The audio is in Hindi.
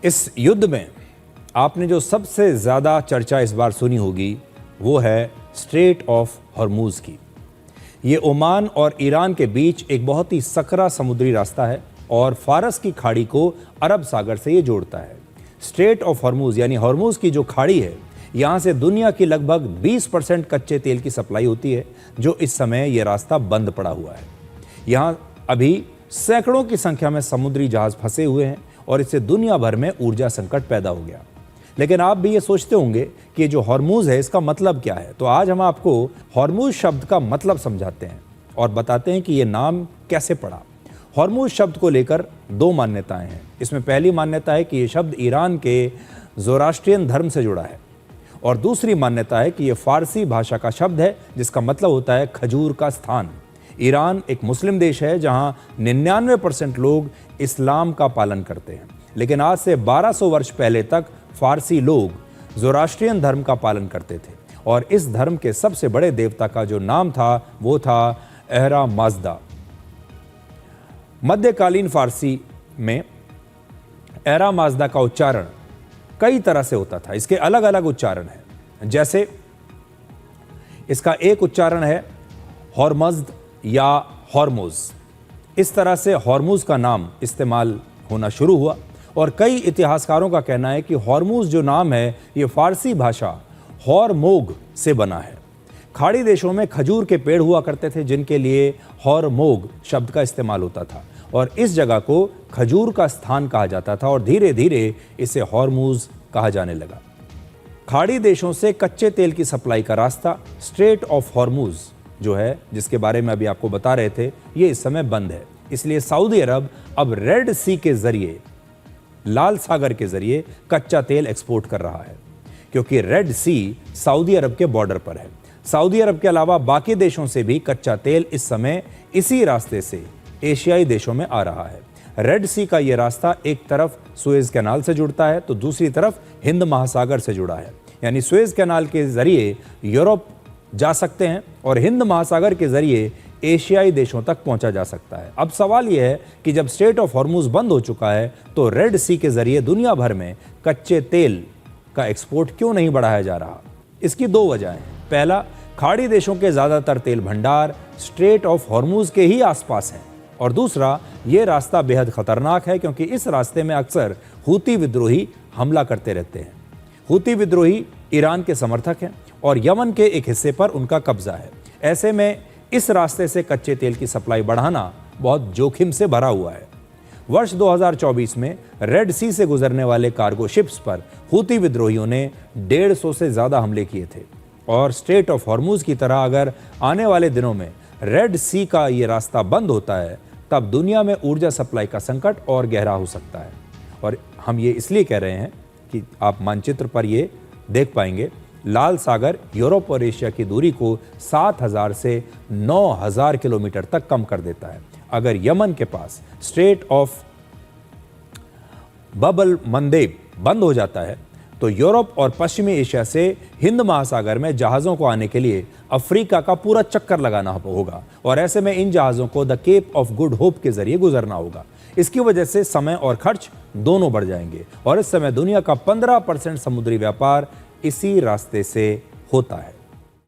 इस युद्ध में आपने जो सबसे ज़्यादा चर्चा इस बार सुनी होगी वो है स्ट्रेट ऑफ हॉर्मूज की। ये ओमान और ईरान के बीच एक बहुत ही सकरा समुद्री रास्ता है और फारस की खाड़ी को अरब सागर से ये जोड़ता है। स्ट्रेट ऑफ हॉर्मूज यानी हॉर्मूज की जो खाड़ी है, यहाँ से दुनिया की लगभग 20% कच्चे तेल की सप्लाई होती है, जो इस समय ये रास्ता बंद पड़ा हुआ है। यहाँ अभी सैकड़ों की संख्या में समुद्री जहाज फंसे हुए हैं और इससे दुनिया भर में ऊर्जा संकट पैदा हो गया। लेकिन आप भी ये सोचते होंगे कि जो हॉर्मूज है इसका मतलब क्या है, तो आज हम आपको हॉर्मूज शब्द का मतलब समझाते हैं और बताते हैं कि ये नाम कैसे पड़ा। हॉर्मूज शब्द को लेकर दो मान्यताएं हैं। इसमें पहली मान्यता है कि ये शब्द ईरान के ज़ोरास्ट्रियन धर्म से जुड़ा है और दूसरी मान्यता है कि ये फारसी भाषा का शब्द है जिसका मतलब होता है खजूर का स्थान। ईरान एक मुस्लिम देश है जहां 99% लोग इस्लाम का पालन करते हैं, लेकिन आज से 1200 वर्ष पहले तक फारसी लोग ज़ोरास्ट्रियन धर्म का पालन करते थे और इस धर्म के सबसे बड़े देवता का जो नाम था वो था अहरा माज़दा। मध्यकालीन फारसी में अहरा माज़दा का उच्चारण कई तरह से होता था। इसके अलग अलग उच्चारण हैं, जैसे इसका एक उच्चारण है हॉर्मज़द या हॉर्मोज। इस तरह से हॉर्मूज का नाम इस्तेमाल होना शुरू हुआ और कई इतिहासकारों का कहना है कि हॉर्मूज जो नाम है ये फारसी भाषा हॉरमोग से बना है। खाड़ी देशों में खजूर के पेड़ हुआ करते थे जिनके लिए हॉरमोग शब्द का इस्तेमाल होता था और इस जगह को खजूर का स्थान कहा जाता था और धीरे धीरे इसे हॉर्मूज कहा जाने लगा। खाड़ी देशों से कच्चे तेल की सप्लाई का रास्ता स्ट्रेट ऑफ हॉर्मूज जो है, जिसके बारे में अभी आपको बता रहे थे, ये इस समय बंद है। इसलिए सऊदी अरब अब रेड सी के जरिए, लाल सागर के जरिए कच्चा तेल एक्सपोर्ट कर रहा है, क्योंकि रेड सी सऊदी अरब के बॉर्डर पर है। सऊदी अरब के अलावा बाकी देशों से भी कच्चा तेल इस समय इसी रास्ते से एशियाई देशों में आ रहा है। रेड सी का ये रास्ता एक तरफ सुएज कैनाल से जुड़ता है तो दूसरी तरफ हिंद महासागर से जुड़ा है, यानी सुएज कैनाल के जरिए यूरोप जा सकते हैं और हिंद महासागर के जरिए एशियाई देशों तक पहुंचा जा सकता है। अब सवाल यह है कि जब स्ट्रेट ऑफ हॉर्मूज बंद हो चुका है तो रेड सी के जरिए दुनिया भर में कच्चे तेल का एक्सपोर्ट क्यों नहीं बढ़ाया जा रहा? इसकी दो वजहें हैं। पहला, खाड़ी देशों के ज़्यादातर तेल भंडार स्ट्रेट ऑफ हॉर्मूज के ही आसपास हैं और दूसरा, ये रास्ता बेहद खतरनाक है क्योंकि इस रास्ते में अक्सर हूती विद्रोही हमला करते रहते हैं। हूती विद्रोही ईरान के समर्थक हैं और यमन के एक हिस्से पर उनका कब्जा है। ऐसे में इस रास्ते से कच्चे तेल की सप्लाई बढ़ाना बहुत जोखिम से भरा हुआ है। वर्ष 2024 में रेड सी से गुजरने वाले कार्गो शिप्स पर हूती विद्रोहियों ने 150 से ज़्यादा हमले किए थे और स्ट्रेट ऑफ हॉर्मूज की तरह अगर आने वाले दिनों में रेड सी का ये रास्ता बंद होता है तब दुनिया में ऊर्जा सप्लाई का संकट और गहरा हो सकता है। और हम ये इसलिए कह रहे हैं कि आप मानचित्र पर ये देख पाएंगे, लाल सागर यूरोप और एशिया की दूरी को 7,000 से 9,000 किलोमीटर तक कम कर देता है। अगर यमन के पास स्ट्रेट ऑफ बबल मंदेब बंद हो जाता है तो यूरोप और पश्चिमी एशिया से हिंद महासागर में जहाज़ों को आने के लिए अफ्रीका का पूरा चक्कर लगाना होगा और ऐसे में इन जहाज़ों को the Cape of Good Hope के जरिए गुजरना होगा। इसकी वजह से समय और खर्च दोनों बढ़ जाएंगे और इस समय दुनिया का 15% समुद्री व्यापार इसी रास्ते से होता है।